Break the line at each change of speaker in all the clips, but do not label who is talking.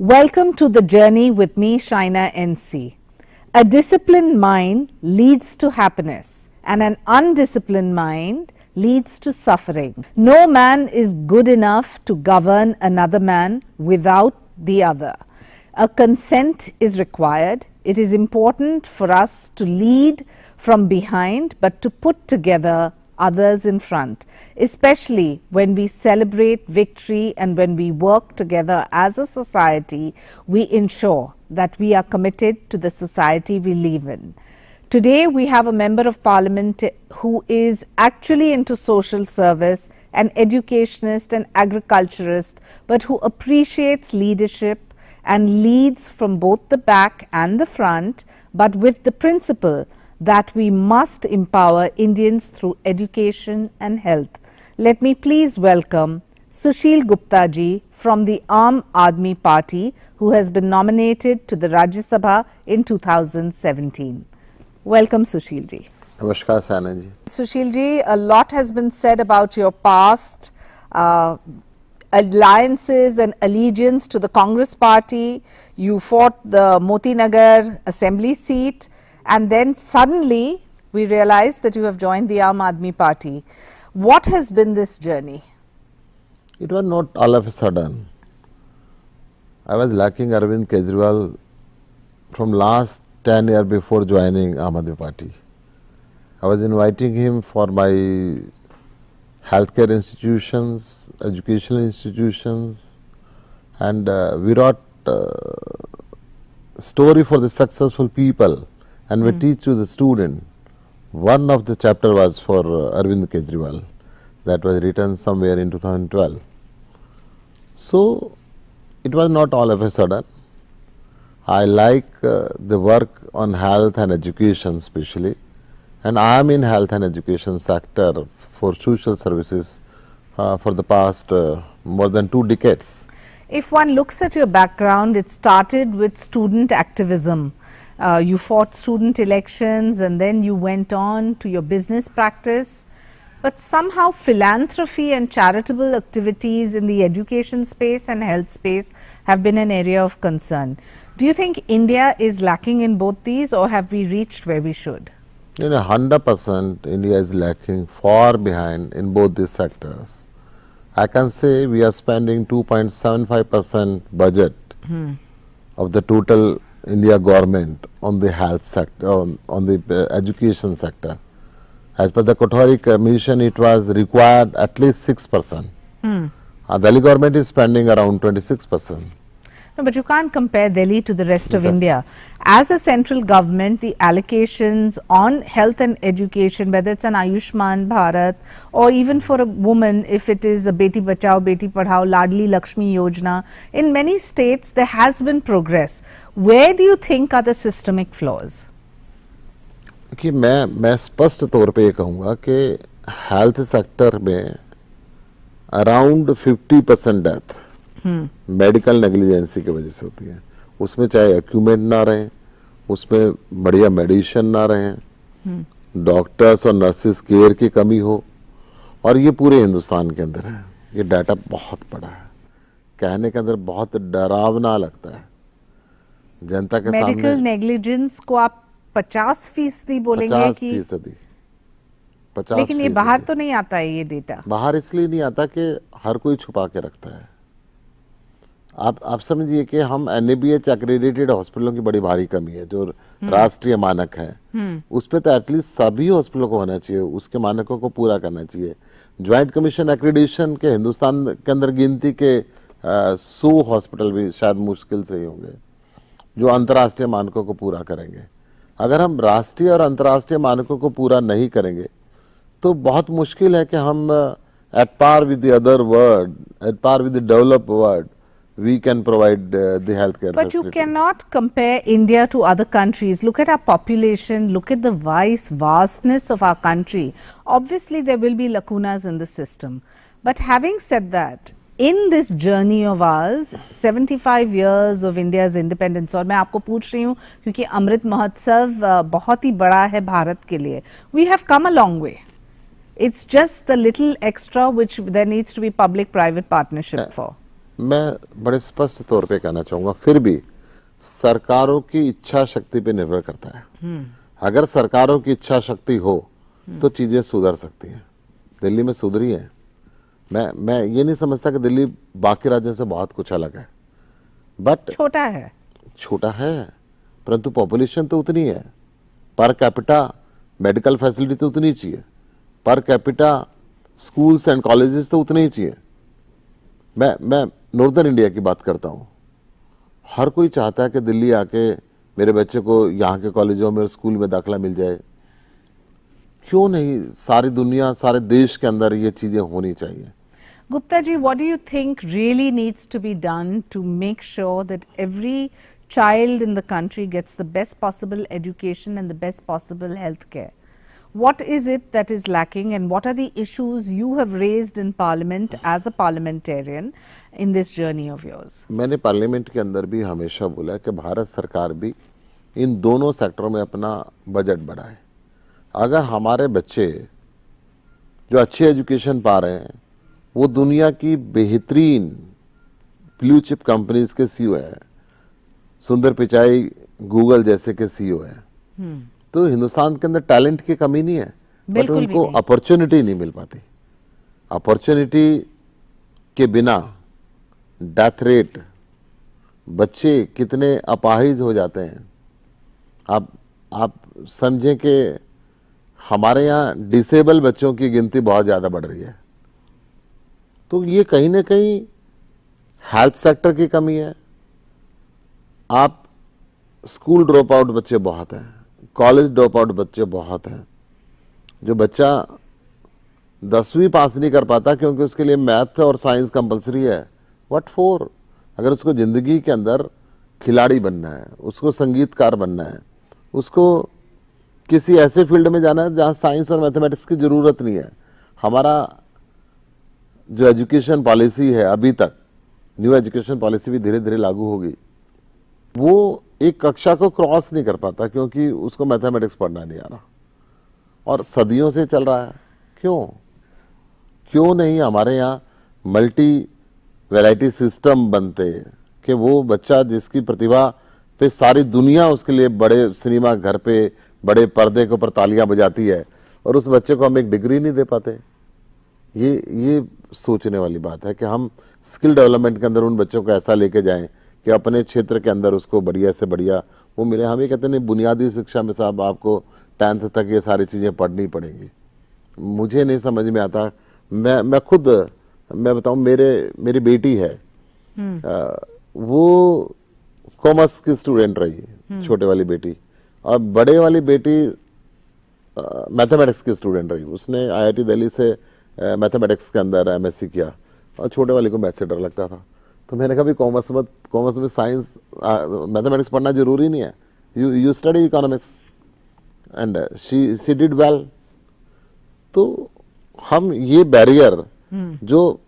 Welcome to the journey with me, Shaina NC. A disciplined mind leads to happiness, and an undisciplined mind leads to suffering. No man is good enough to govern another man without the other. A consent is required. It is important for us to lead from behind, but to put together others in front, especially when we celebrate victory and when we work together as a society. We ensure that we are committed to the society we live in. Today we have a member of parliament who is actually into social service, an educationist and agriculturist, but who appreciates leadership and leads from both the back and the front, but with the principle that we must empower Indians through education and health. Let me please welcome Sushil Gupta ji from the Aam Aadmi Party, who has been nominated to the Rajya Sabha in 2017. Welcome, Sushil ji.
Namaskar, Shaina ji.
Sushil ji, a lot has been said about your past alliances and allegiance to the Congress party. You fought the Moti Nagar assembly seat, and then suddenly we realized that you have joined the Aam Aadmi Party. What has been this journey?
It was not all of a sudden. I was liking Arvind Kejriwal from last 10 years before joining Aam Aadmi Party. I was inviting him for my healthcare institutions, educational institutions, and we wrote story for the successful people, and we teach to the student. One of the chapter was for Arvind Kejriwal, that was written somewhere in 2012. So it was not all of a sudden. I like the work on health and education especially, and I am in health and education sector for social services for the past more than 2 decades.
If one looks at your background, it started with student activism. You fought student elections and then you went on to your business practice. But somehow philanthropy and charitable activities in the education space and health space have been an area of concern. Do you think India is lacking in both these, or have we reached where we should?
In 100%, India is lacking far behind in both these sectors. I can say we are spending 2.75% budget of the total India government on the health sector, on the education sector. As per the Kothari Commission, it was required at least 6%. Delhi government is spending around 26%.
No, but you can't compare Delhi to the rest of India. As a central government, the allocations on health and education, whether it's an Ayushman Bharat, or even for a woman, if it is a Beti Bachao, Beti Padhao, Ladli Lakshmi Yojana, in many states there has been progress. Where do you think are the systemic flaws?
कि मैं स्पष्ट तौर पे ये कहूँगा कि health sector में around 50% death medical negligence की वजह से होती है. उसमें चाहे इक्विपमेंट ना रहे, उसमें बढ़िया मेडिसिन ना रहे, डॉक्टर्स और नर्सेस केयर की कमी हो, और ये पूरे हिंदुस्तान के अंदर है. ये डाटा बहुत बड़ा है, कहने के अंदर बहुत डरावना लगता है जनता के सामने.
मेडिकल नेग्लिजेंस को आप 50% बोलेंगे
50%.
लेकिन ये बाहर तो नहीं आता है, ये डेटा
बाहर इसलिए नहीं आता कि हर कोई छुपा के रखता है. आप समझिए कि हम NABH एक्रेडिटेड हॉस्पिटलों की बड़ी भारी कमी है, जो राष्ट्रीय मानक है. उस पे तो एटलीस्ट सभी हॉस्पिटलों को होना चाहिए, उसके मानकों को पूरा करना चाहिए. ज्वाइंट कमीशन एक्रेडिटेशन के हिंदुस्तान के अंदर गिनती के 100 हॉस्पिटल भी शायद मुश्किल से ही होंगे जो अंतर्राष्ट्रीय मानकों को पूरा करेंगे. अगर हम राष्ट्रीय और अंतर्राष्ट्रीय मानकों को पूरा नहीं करेंगे तो बहुत मुश्किल है कि हम at par with the other world, at par with the developed world, we can provide the healthcare
but
facility.
You cannot compare India to other countries. Look at our population, look at the vastness of our country. Obviously there will be lacunas in the system, but having said that, in this journey of ours, 75 years of India's independence, और मैं आपको पूछ रही हूँ क्योंकि अमृत महोत्सव बहुत ही बड़ा है भारत के लिए. We have come a long way. It's just the little extra which there needs to be public-private partnership for.
मैं बड़े स्पष्ट तौर पे कहना चाहूँगा, फिर भी सरकारों की इच्छा शक्ति पे निर्भर करता है। अगर सरकारों की इच्छा शक्ति हो तो चीज़ें सुधर सकती हैं। दिल्ली में सुधरी है। मैं ये नहीं समझता कि दिल्ली बाकी राज्यों से बहुत कुछ अलग है, बट छोटा है, परंतु पॉपुलेशन तो उतनी है। पर कैपिटा मेडिकल फैसिलिटी तो उतनी चाहिए, per capita schools and colleges तो उतने ही चाहिए। मैं नॉर्दर्न इंडिया की बात करता हूँ। हर कोई चाहता है कि दिल्ली आके मेरे बच्चे को यहाँ के कॉलेजों में स्कूल में दाखिला मिल जाए। क्यों नहीं? सारी दुनिया, सारे देश के अंदर ये चीज़ें होनी चाहिए।
Gupta ji, what do you think really needs to be done to make sure that every child in the country gets the best possible education and the best possible health care? What is it that is lacking, and what are the issues you have raised in Parliament as a parliamentarian in this journey of yours?
मैंने parliament के अंदर भी हमेशा बोला कि भारत सरकार भी इन दोनों सेक्टरों में अपना बजट बढ़ाए। अगर हमारे बच्चे जो अच्छी एजुकेशन पा रहे हैं वो दुनिया की बेहतरीन ब्लू चिप कंपनीज के सीईओ है, सुंदर पिचाई गूगल जैसे के सीईओ है, तो हिंदुस्तान के अंदर टैलेंट की कमी नहीं है, बट उनको अपॉर्चुनिटी नहीं मिल पाती। अपॉर्चुनिटी के बिना डेथ रेट, बच्चे कितने अपाहिज हो जाते हैं। आप समझें कि हमारे यहाँ डिसेबल बच्चों की गिनती बहुत ज़्यादा बढ़ रही है। तो ये कहीं ना कहीं हेल्थ सेक्टर की कमी है। आप स्कूल ड्रॉप आउट बच्चे बहुत हैं, कॉलेज ड्रॉप आउट बच्चे बहुत हैं। जो बच्चा 10वीं पास नहीं कर पाता क्योंकि उसके लिए मैथ और साइंस कंपलसरी है, व्हाट फॉर? अगर उसको ज़िंदगी के अंदर खिलाड़ी बनना है, उसको संगीतकार बनना है, उसको किसी ऐसे फील्ड में जाना है जहाँ साइंस और मैथमेटिक्स की ज़रूरत नहीं है। हमारा जो एजुकेशन पॉलिसी है अभी तक, न्यू एजुकेशन पॉलिसी भी धीरे धीरे लागू होगी, वो एक कक्षा को क्रॉस नहीं कर पाता क्योंकि उसको मैथमेटिक्स पढ़ना नहीं आ रहा, और सदियों से चल रहा है। क्यों नहीं हमारे यहाँ मल्टी वैरायटी सिस्टम बनते कि वो बच्चा जिसकी प्रतिभा पे सारी दुनिया उसके लिए बड़े सिनेमा घर पे बड़े पर्दे के ऊपर तालियां बजाती है, और उस बच्चे को हम एक डिग्री नहीं दे पाते। ये सोचने वाली बात है कि हम स्किल डेवलपमेंट के अंदर उन बच्चों को ऐसा लेके जाएं कि अपने क्षेत्र के अंदर उसको बढ़िया से बढ़िया वो मिले। हम ये कहते नहीं बुनियादी शिक्षा में साहब आपको 10th तक ये सारी चीज़ें पढ़नी पड़ेंगी। मुझे नहीं समझ में आता। मैं खुद बताऊं, मेरी बेटी है, वो कॉमर्स की स्टूडेंट रही, छोटे वाली बेटी, और बड़े वाली बेटी मैथमेटिक्स की स्टूडेंट रही। उसने IIT दिल्ली से मैथमेटिक्स के अंदर MSc किया, और छोटे वाले को मैथ से डर लगता था। तो मैंने कहा भी कॉमर्स में साइंस मैथमेटिक्स पढ़ना जरूरी नहीं है, you study economics, and she did well. तो हम ये बैरियर जो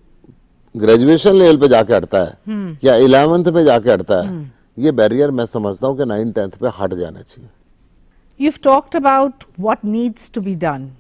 ग्रेजुएशन लेवल पे जाके हटता है या 11th पे जाके हटता है, ये बैरियर मैं समझता हूँ कि 9th-10th पे हट जाना चाहिए।
You've talked about what needs to be done.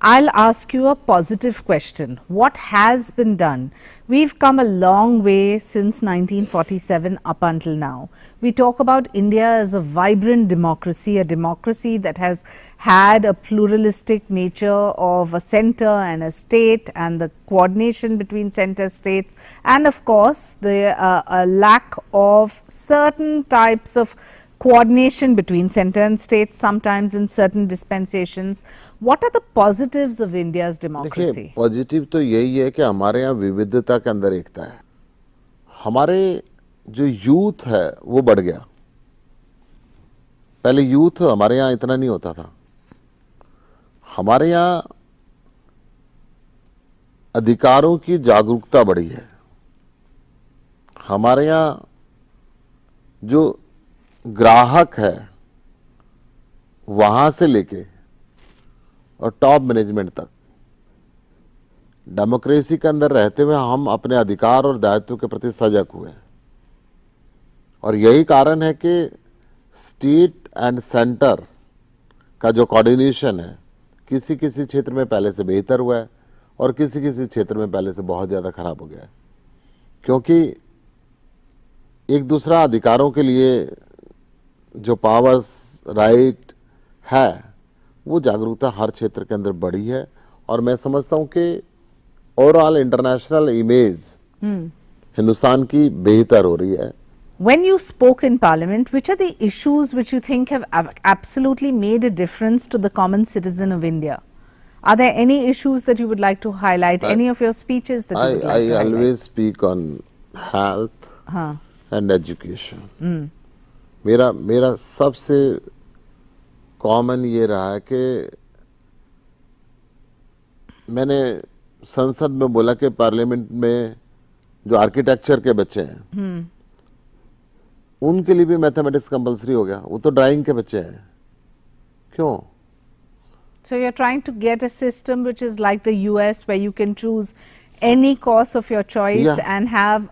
I'll ask you a positive question. What has been done? We've come a long way since 1947 up until now. We talk about India as a vibrant democracy, a democracy that has had a pluralistic nature of a center and a state, and the coordination between center states, and of course the a lack of certain types of coordination between center and state sometimes in certain dispensations. What are the positives of India's democracy?
देखिए, positive तो यही है कि हमारे यहाँ विविधता के अंदर एकता है। हमारे जो यूथ है वो बढ़ गया। पहले यूथ हमारे यहाँ इतना नहीं होता था। हमारे यहाँ अधिकारों की जागरूकता बढ़ी है। हमारे यहाँ जो ग्राहक है वहां से लेके और टॉप मैनेजमेंट तक, डेमोक्रेसी के अंदर रहते हुए हम अपने अधिकार और दायित्व के प्रति सजग हुए। और यही कारण है कि स्टेट एंड सेंटर का जो कोऑर्डिनेशन है किसी किसी क्षेत्र में पहले से बेहतर हुआ है और किसी किसी क्षेत्र में पहले से बहुत ज़्यादा खराब हो गया है। क्योंकि एक दूसरा अधिकारों के लिए जो पावर्स राइट है वो जागरूकता हर क्षेत्र के अंदर बढ़ी है, और मैं समझता हूं कि ओवरऑल इंटरनेशनल इमेज हिंदुस्तान की बेहतर हो रही है।
When you spoke in Parliament, which are the issues which you think have absolutely made a difference to the common citizen of India? Are there any issues that you would like to highlight? Any of your speeches that you would like to
I
highlight?
always speak on health and education. मेरा सबसे common ये रहा है कि मैंने संसद में बोला कि पार्लियामेंट में जो आर्किटेक्चर के बच्चे हैं उनके लिए भी मैथमेटिक्स कंपलसरी हो गया, वो तो ड्राइंग के बच्चे हैं, क्यों?
So you're trying to get a system which is like the US, where you can choose any course of your choice and have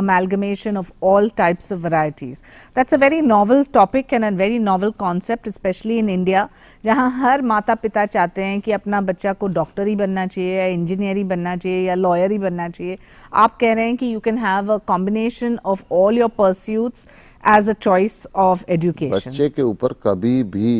amalgamation of all types of varieties. That's a very novel topic and a very novel concept, especially in India, जहाँ हर माता पिता चाहते हैं कि अपना बच्चा को doctor ही बनना चाहिए या इंजीनियर ही बनना चाहिए या लॉयर ही बनना चाहिए। आप कह रहे हैं कि you can have a combination of all your pursuits as a choice of education.
बच्चे के ऊपर कभी भी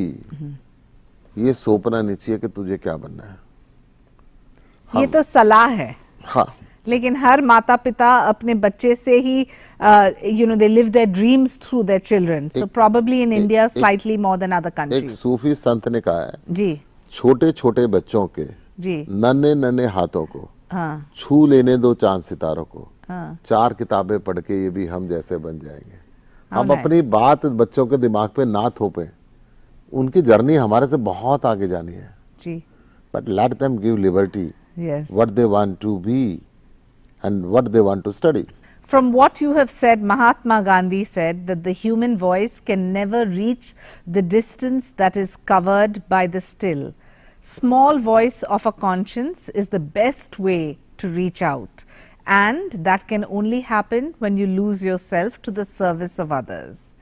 ये सोचना नहीं चाहिए कि तुझे क्या बनना है।
ये तो सलाह है।
हाँ,
लेकिन हर माता पिता अपने बच्चे से ही they live their dreams through their children. So probably in India slightly more than other
एक
countries.
सूफी संत ने कहा है
जी
छोटे छोटे बच्चों के
जी
नन्हे नन्हे हाथों को
हाँ
छू लेने दो चांद सितारों को,
हाँ
4 किताबें पढ़ के ये भी हम जैसे बन जाएंगे।
How
हम
nice.
अपनी बात बच्चों के दिमाग पे ना थोपें, उनकी जर्नी हमारे से बहुत आगे जानी है,
जी
but let them give liberty
yes.
what they want to be and what they want to study.
From what you have said, Mahatma Gandhi said that the human voice can never reach the distance that is covered by the still. Small voice of a conscience is the best way to reach out, and that can only happen when you lose yourself to the service of others.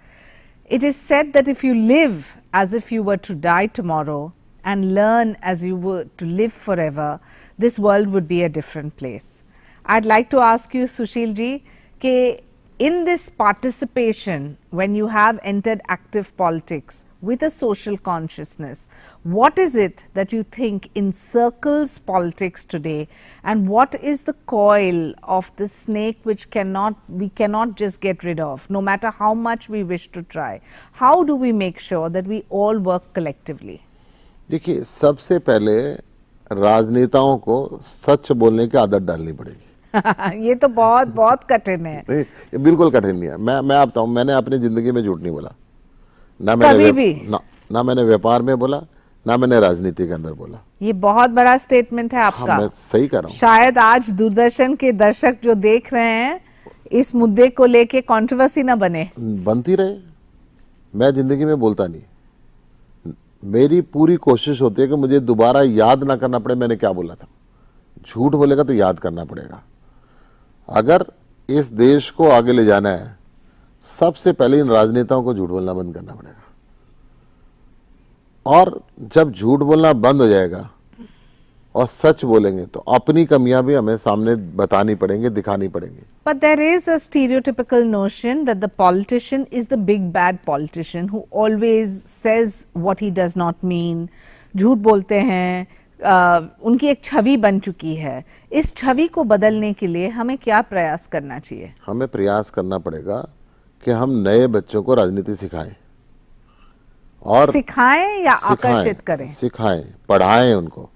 It is said that if you live as if you were to die tomorrow and learn as you were to live forever, this world would be a different place. I'd like to ask you, Sushil ji, कि in this participation, when you have entered active politics with a social consciousness, what is it that you think encircles politics today, and what is the coil of the snake which we cannot just get rid of, no matter how much we wish to try? How do we make sure that we all work collectively?
देखिए, सबसे पहले राजनेताओं को सच बोलने की आदत डालनी पड़ेगी।
ये तो बहुत बहुत कठिन है।
नहीं, ये बिल्कुल कठिन नहीं है। मैं आप बताऊं, मैंने अपनी जिंदगी में झूठ नहीं बोला, ना मैंने व्यापार में बोला, ना मैंने राजनीति के अंदर बोला।
ये बहुत बड़ा स्टेटमेंट है आपका।
हाँ, मैं सही कर रहा हूँ।
शायद आज दूरदर्शन के दर्शक जो देख रहे हैं इस मुद्दे को लेके कंट्रोवर्सी ना बने।
बनती रहे, मैं जिंदगी में बोलता नहीं। मेरी पूरी कोशिश होती है कि मुझे दोबारा याद ना करना पड़े मैंने क्या बोला था। झूठ बोलेगा तो याद करना पड़ेगा। अगर इस देश को आगे ले जाना है, सबसे पहले इन राजनेताओं को झूठ बोलना बंद करना पड़ेगा, और जब झूठ बोलना बंद हो जाएगा और सच बोलेंगे तो अपनी कमियां भी हमें सामने बतानी पड़ेंगी, दिखानी पड़ेंगी।
But there is a stereotypical notion that the politician is the big bad politician who always says what he does not mean. झूठ बोलते हैं, उनकी एक छवि बन चुकी है। इस छवि को बदलने के लिए हमें क्या प्रयास करना चाहिए? हमें
प्रयास करना पड़ेगा कि हम नए बच्चों को राजनीति सिखाएं, और
सिखाएं या आकर्षित करें?
सिखाएं, पढ़ाएं उनको।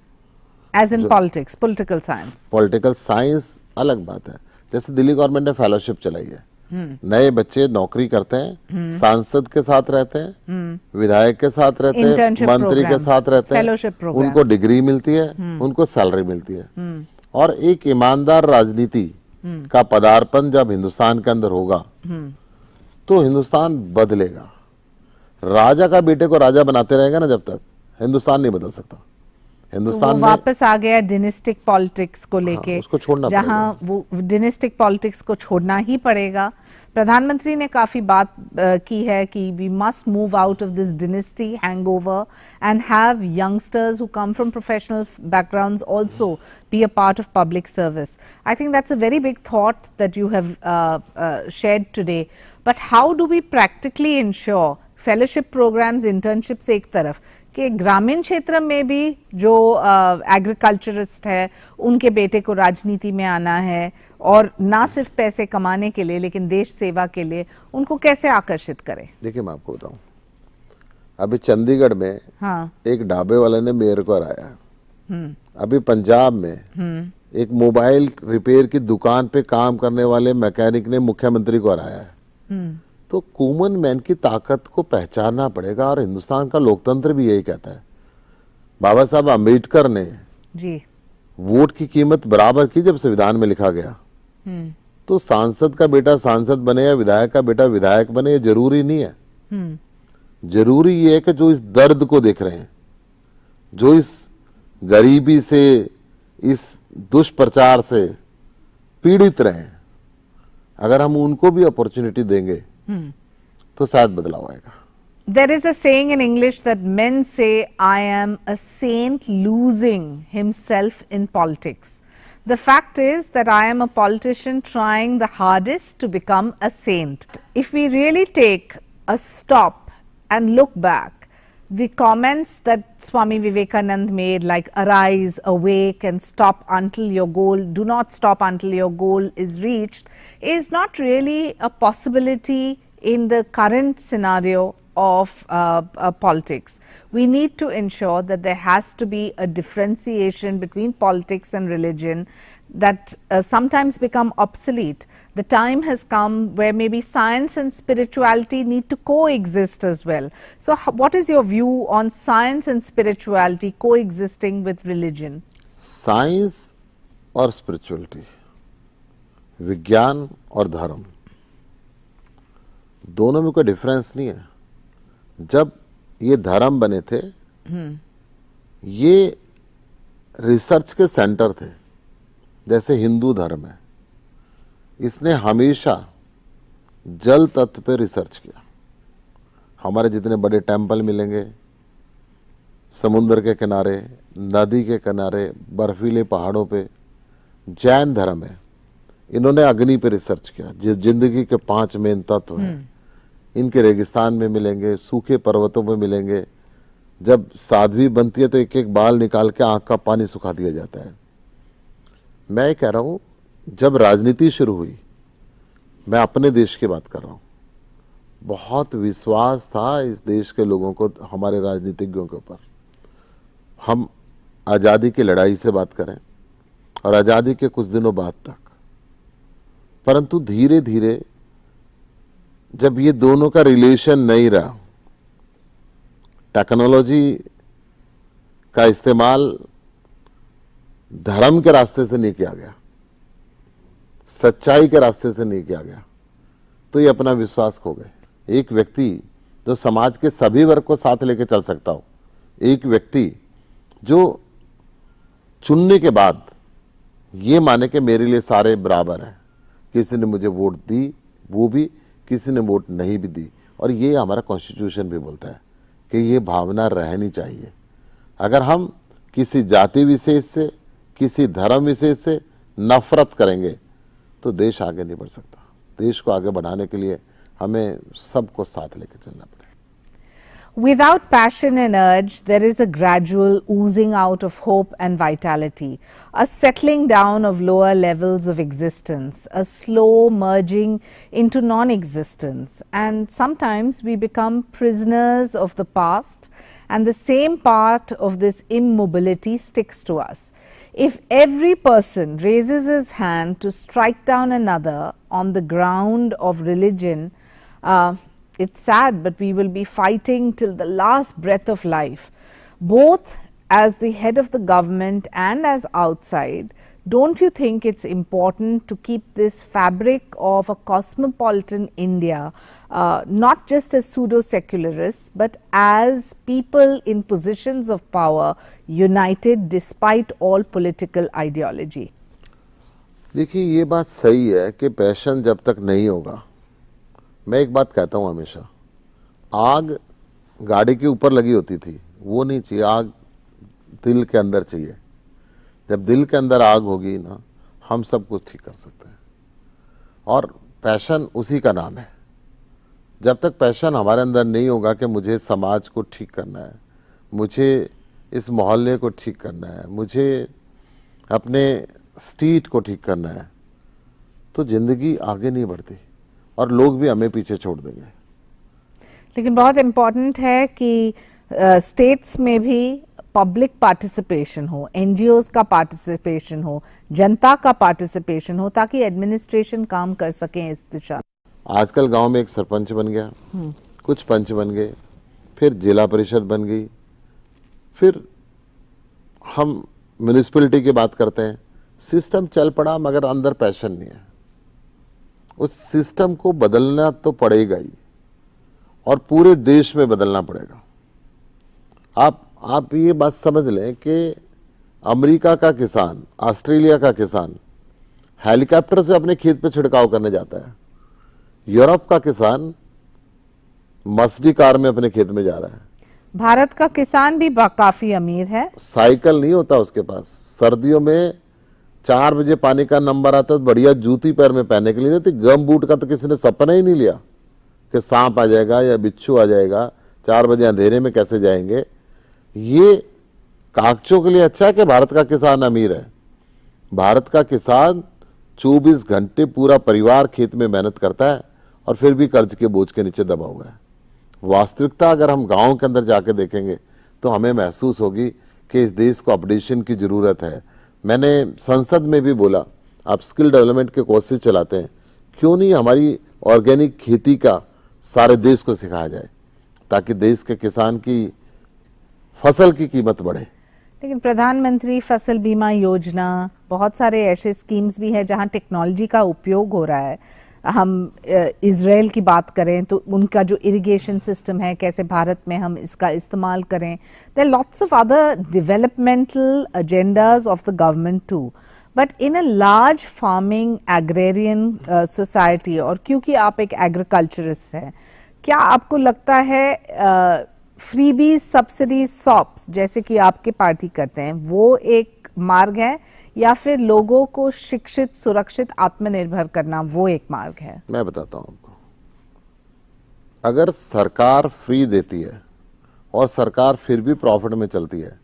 As in politics, political science.
Political science अलग बात है। जैसे दिल्ली गवर्नमेंट ने फेलोशिप चलाई है, नए बच्चे नौकरी करते हैं, सांसद के साथ रहते हैं, विधायक के साथ रहते हैं, मंत्री के साथ रहते हैं, उनको डिग्री मिलती है, उनको सैलरी मिलती है, और एक ईमानदार राजनीति का पदार्पण जब हिंदुस्तान के अंदर होगा तो हिंदुस्तान बदलेगा। राजा का बेटे को राजा बनाते रहेगा ना, जब तक हिंदुस्तान नहीं बदल सकता।
तो
हिंदुस्तान
वो
में
वापस आ गया डिनेस्टिक पॉलिटिक्स को लेके,
उसको छोड़ना
जहां वो डिनेस्टिक पॉलिटिक्स को छोड़ना ही पड़ेगा। प्रधानमंत्री ने काफी बात की है कि we must move out of this dynasty hangover and have youngsters who come from professional backgrounds also be a part of public service. I think that's a very big thought that you have shared today. But how do we practically ensure fellowship programs, internships एक तरफ, कि ग्रामीण क्षेत्र में भी जो agriculturist है उनके बेटे को राजनीति में आना है, और ना सिर्फ पैसे कमाने के लिए लेकिन देश सेवा के लिए, उनको कैसे आकर्षित करें?
देखिए, मैं आपको बताऊं, अभी चंडीगढ़ में
हाँ,
एक ढाबे वाले ने मेयर को हराया। अभी पंजाब में एक मोबाइल रिपेयर की दुकान पे काम करने वाले मैकेनिक ने मुख्यमंत्री को हराया है। तो कॉमन मैन की ताकत को पहचानना पड़ेगा, और हिंदुस्तान का लोकतंत्र भी यही कहता है। बाबा साहब अम्बेडकर ने
जी
वोट की कीमत बराबर की जब संविधान में लिखा गया। तो सांसद का बेटा सांसद बने या विधायक का बेटा विधायक बने, ये जरूरी नहीं है। जरूरी ये है कि जो इस दर्द को देख रहे हैं, जो इस गरीबी से, इस दुष्प्रचार से पीड़ित रहे, अगर हम उनको भी अपॉर्चुनिटी देंगे तो शायद बदलाव आएगा।
There is a saying in English that men say, I am a saint losing himself in politics. The fact is that I am a politician trying the hardest to become a saint. If we really take a stop and look back, the comments that Swami Vivekanand made, like arise, awake and stop until your goal, do not stop until your goal is reached, is not really a possibility in the current scenario of politics. We need to ensure that there has to be a differentiation between politics and religion that sometimes become obsolete. The time has come where maybe science and spirituality need to coexist as well. So what is your view on science and spirituality coexisting with religion?
Science और spirituality, विज्ञान और धर्म, दोनों में कोई difference नहीं है। जब ये धर्म बने थे, ये रिसर्च के सेंटर थे। जैसे हिंदू धर्म है, इसने हमेशा जल तत्व पे रिसर्च किया। हमारे जितने बड़े टेंपल मिलेंगे समुद्र के किनारे, नदी के किनारे, बर्फीले पहाड़ों पे, जैन धर्म है, इन्होंने अग्नि पे रिसर्च किया। जिंदगी के 5 मेन तत्व हैं, इनके रेगिस्तान में मिलेंगे, सूखे पर्वतों में मिलेंगे। जब साध्वी बनती है तो एक एक बाल निकाल के आंख का पानी सुखा दिया जाता है। मैं कह रहा हूं, जब राजनीति शुरू हुई, मैं अपने देश की बात कर रहा हूं, बहुत विश्वास था इस देश के लोगों को हमारे राजनीतिज्ञों के ऊपर। हम आज़ादी की लड़ाई से बात करें और आज़ादी के कुछ दिनों बाद तक, परंतु धीरे धीरे जब ये दोनों का रिलेशन नहीं रहा, टेक्नोलॉजी का इस्तेमाल धर्म के रास्ते से नहीं किया गया, सच्चाई के रास्ते से नहीं किया गया, तो ये अपना विश्वास खो गए। एक व्यक्ति जो समाज के सभी वर्ग को साथ लेके चल सकता हो, एक व्यक्ति जो चुनने के बाद ये माने कि मेरे लिए सारे बराबर हैं, किसी ने मुझे वोट दी वो भी, किसी ने वोट नहीं भी दी, और ये हमारा कॉन्स्टिट्यूशन भी बोलता है कि ये भावना रहनी चाहिए। अगर हम किसी जाति विशेष से, किसी धर्म विशेष से नफरत करेंगे तो देश आगे नहीं बढ़ सकता। देश को आगे बढ़ाने के लिए हमें सबको साथ लेकर चलना पड़ेगा।
Without passion and urge, there is a gradual oozing out of hope and vitality, a settling down of lower levels of existence, a slow merging into non-existence, and sometimes we become prisoners of the past, and the same part of this immobility sticks to us. If every person raises his hand to strike down another on the ground of religion, it's sad, but we will be fighting till the last breath of life, both as the head of the government and as outside, don't you think it's important to keep this fabric of a cosmopolitan India not just as pseudo-secularists but as people in positions of power united despite all political ideology?
देखिए, ये बात सही है कि passion जब तक नहीं होगा, मैं एक बात कहता हूँ हमेशा, आग गाड़ी के ऊपर लगी होती थी, वो नहीं चाहिए, आग दिल के अंदर चाहिए। जब दिल के अंदर आग होगी ना, हम सब कुछ ठीक कर सकते हैं। और पैशन उसी का नाम है। जब तक पैशन हमारे अंदर नहीं होगा कि मुझे समाज को ठीक करना है, मुझे इस मोहल्ले को ठीक करना है, मुझे अपने स्ट्रीट को ठीक करना है, तो ज़िंदगी आगे नहीं बढ़ती और लोग भी हमें पीछे छोड़ देंगे।
लेकिन बहुत इम्पोर्टेंट है कि स्टेट्स में भी पब्लिक पार्टिसिपेशन हो, एनजीओज का पार्टिसिपेशन हो, जनता का पार्टिसिपेशन हो, ताकि एडमिनिस्ट्रेशन काम कर सके इस दिशा।
आजकल गांव में एक सरपंच बन गया, कुछ पंच बन गए, फिर जिला परिषद बन गई, फिर हम म्यूनिसिपैलिटी की बात करते हैं। सिस्टम चल पड़ा मगर अंदर पैशन नहीं है। उस सिस्टम को बदलना तो पड़ेगा ही और पूरे देश में बदलना पड़ेगा। आप ये बात समझ लें कि अमेरिका का किसान, ऑस्ट्रेलिया का किसान हेलीकॉप्टर से अपने खेत पे छिड़काव करने जाता है। यूरोप का किसान मर्सिडीज कार में अपने खेत में जा रहा है।
भारत का किसान भी काफी अमीर है।
साइकिल नहीं होता उसके पास। सर्दियों में 4 बजे पानी का नंबर आता है तो बढ़िया जूती पैर में पहनने के लिए नहीं होती। गम बूट का तो किसी ने सपना ही नहीं लिया कि सांप आ जाएगा या बिच्छू आ जाएगा, 4 बजे अंधेरे में कैसे जाएंगे। ये कागजों के लिए अच्छा है कि भारत का किसान अमीर है। भारत का किसान 24 घंटे पूरा परिवार खेत में मेहनत करता है और फिर भी कर्ज के बोझ के नीचे दबा हुआ है। वास्तविकता अगर हम गाँव के अंदर जाके देखेंगे तो हमें महसूस होगी कि इस देश को अपडेशन की ज़रूरत है। मैंने संसद में भी बोला, आप स्किल डेवलपमेंट के कोर्सेज चलाते हैं, क्यों नहीं हमारी ऑर्गेनिक खेती का सारे देश को सिखाया जाए ताकि देश के किसान की फसल की कीमत बढ़े।
लेकिन प्रधानमंत्री फसल बीमा योजना, बहुत सारे ऐसे स्कीम्स भी हैं जहां टेक्नोलॉजी का उपयोग हो रहा है। हम इजराइल की बात करें तो उनका जो इरिगेशन सिस्टम है, कैसे भारत में हम इसका इस्तेमाल करें। There lots of other developmental agendas of the government too, but in a large farming agrarian society, और क्योंकि आप एक एग्रीकल्चरिस्ट हैं, क्या आपको लगता है फ्रीबीज, सब्सिडी, सॉप्स जैसे कि आपकी पार्टी करते हैं, वो एक मार्ग है, या फिर लोगों को शिक्षित, सुरक्षित, आत्मनिर्भर करना वो एक मार्ग है?
मैं बताता हूं आपको, अगर सरकार फ्री देती है और सरकार फिर भी प्रॉफिट में चलती है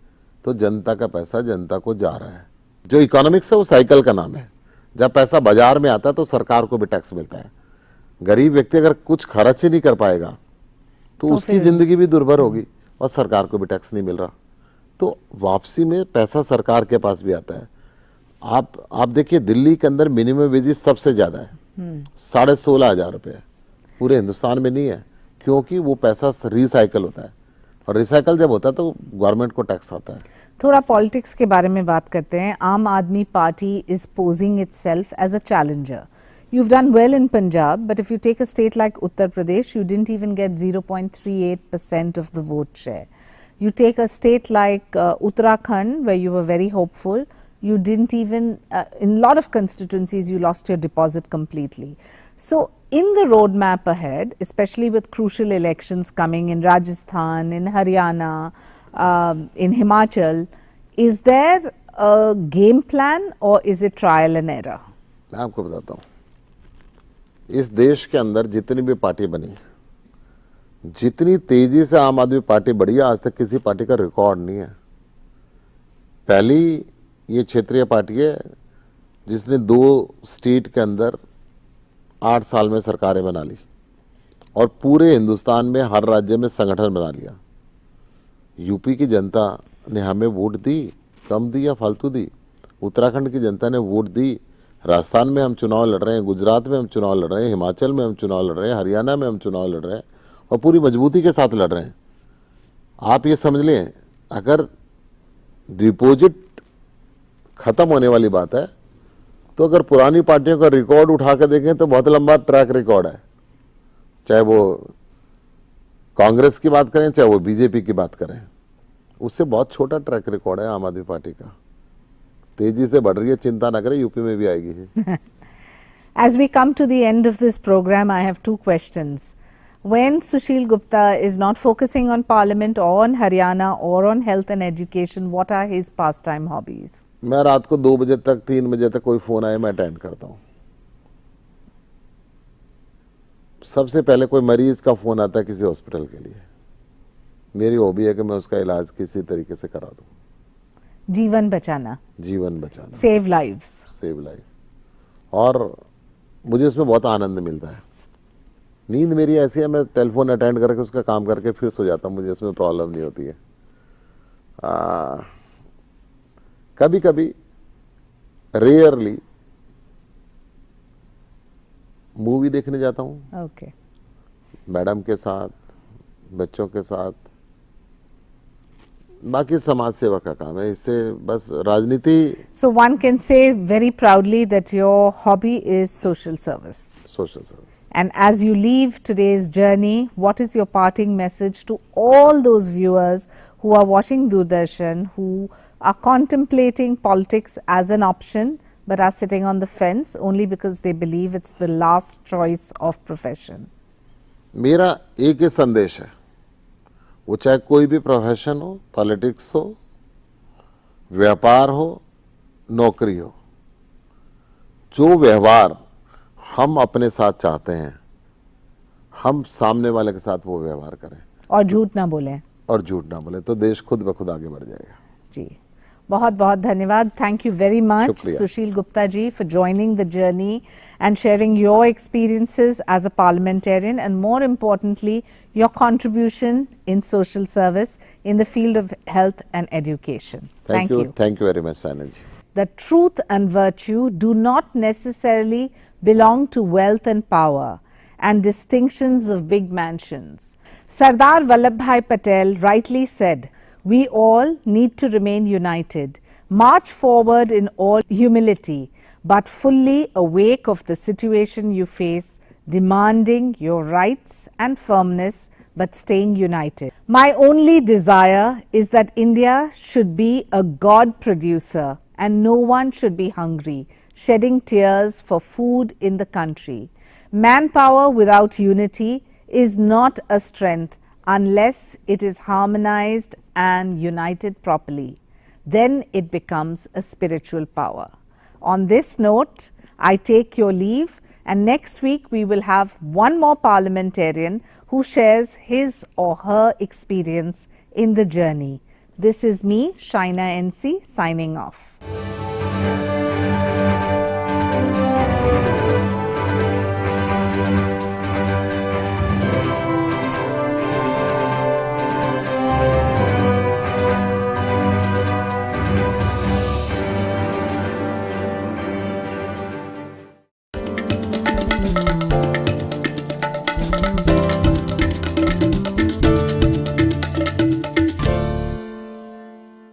तो जनता का पैसा जनता को जा रहा है। जो इकोनॉमिक्स है वो साइकिल का नाम है। जब पैसा बाजार में आता है तो सरकार को भी टैक्स मिलता है। गरीब व्यक्ति अगर कुछ खर्च ही नहीं कर पाएगा तो उसकी जिंदगी भी दुर्भर होगी और सरकार को भी टैक्स नहीं मिल रहा। तो वापसी में पैसा सरकार के पास भी आता है। आप देखिए, दिल्ली के अंदर मिनिमम वेजेस सबसे ज्यादा है, 16,500 रुपये। पूरे हिंदुस्तान में नहीं है, क्योंकि वो पैसा रिसाइकल होता है और रिसाइकल जब होता है तो गवर्नमेंट को टैक्स आता है।
थोड़ा पॉलिटिक्स के बारे में बात करते हैं। Aam Aadmi Party is posing itself as a challenger. You've done well in Punjab, but if you take a state like Uttar Pradesh, you didn't even get 0.38% of the vote share. You take a state like Uttarakhand, where you were very hopeful, you didn't even, in a lot of constituencies, you lost your deposit completely. So, in the roadmap ahead, especially with crucial elections coming in Rajasthan, in Haryana, in Himachal, is there a game plan or is it trial and error?
मैं आपको बताता हूँ, इस देश के अंदर जितनी भी पार्टी बनी, जितनी तेजी से आम आदमी पार्टी बढ़ी है, आज तक किसी पार्टी का रिकॉर्ड नहीं है। पहली ये क्षेत्रीय पार्टी है जिसने 2 स्टेट के अंदर 8 साल में सरकारें बना ली और पूरे हिंदुस्तान में हर राज्य में संगठन बना लिया। यूपी की जनता ने हमें वोट दी, कम दी या फालतू दी। उत्तराखंड की जनता ने वोट दी। राजस्थान में हम चुनाव लड़ रहे हैं, गुजरात में हम चुनाव लड़ रहे हैं, हिमाचल में हम चुनाव लड़ रहे हैं, हरियाणा में हम चुनाव लड़ रहे हैं और पूरी मजबूती के साथ लड़ रहे हैं। आप ये समझ लें, अगर डिपॉजिट खत्म होने वाली बात है। तो अगर पुरानी पार्टियों का रिकॉर्ड उठा कर देखें तो बहुत लंबा ट्रैक रिकॉर्ड है, चाहे वो कांग्रेस की बात करें चाहे वो बीजेपी की बात करें, उससे बहुत छोटा ट्रैक रिकॉर्ड है आम आदमी पार्टी का। तेजी से बढ़ रही है, चिंता ना करें, यूपी में भी आएगी।
As we come to the end of this program, I have two questions. When Sushil Gupta is not focusing on Parliament or on Haryana or on health and education, what are his pastime hobbies?
मैं रात को 2 बजे तक 3 बजे तक कोई phone आए मैं अटेंड करता हूँ। सबसे पहले कोई मरीज का फोन आता है किसी हॉस्पिटल के लिए, मेरी हॉबी है कि मैं उसका इलाज किसी तरीके से करा दूँ।
जीवन बचाना,
जीवन बचाना,
save lives.
सेव लाइफ, और मुझे इसमें बहुत आनंद मिलता है। नींद मेरी ऐसी है, मैं टेलीफोन अटेंड करके उसका काम करके फिर सो जाता हूँ, मुझे इसमें प्रॉब्लम नहीं होती है। कभी कभी रेयरली मूवी देखने जाता हूँ,
Okay.
मैडम के साथ, बच्चों के साथ। बाकी समाज सेवा का काम है, इससे बस राजनीति।
So one can say very proudly that your hobby is social service.
Social service.
And as you leave today's journey, what is your parting message to all those viewers who are watching Doordarshan, who are contemplating politics as an option but are sitting on the fence only because they believe it's the last choice of profession?
मेरा एक ही संदेश है, वो चाहे कोई भी profession हो, politics हो, व्यापार हो, नौकरी हो, जो व्यवहार हम अपने साथ चाहते हैं हम सामने वाले के साथ वो व्यवहार करें
और झूठ ना बोलें।
और झूठ ना बोले तो देश खुद ब खुद आगे बढ़ जाएगा।
जी, बहुत बहुत धन्यवाद। Thank you very much,
शुक्रिया।
Sushil Gupta ji, for joining the journey and sharing your experiences as a parliamentarian, and more importantly, your contribution in social service in the field of health and education.
Thank you very much, Shaina ji.
That truth and virtue do not necessarily belong to wealth and power and distinctions of big mansions. Sardar Vallabhbhai Patel rightly said, "We all need to remain united, march forward in all humility, but fully awake of the situation you face, demanding your rights and firmness, but staying united. My only desire is that India should be a God producer and no one should be hungry, shedding tears for food in the country. Manpower without unity is not a strength unless it is harmonized and united properly. Then it becomes a spiritual power." On this note, I take your leave, and next week we will have one more parliamentarian who shares his or her experience in the journey. This is me, Shaina NC, signing off.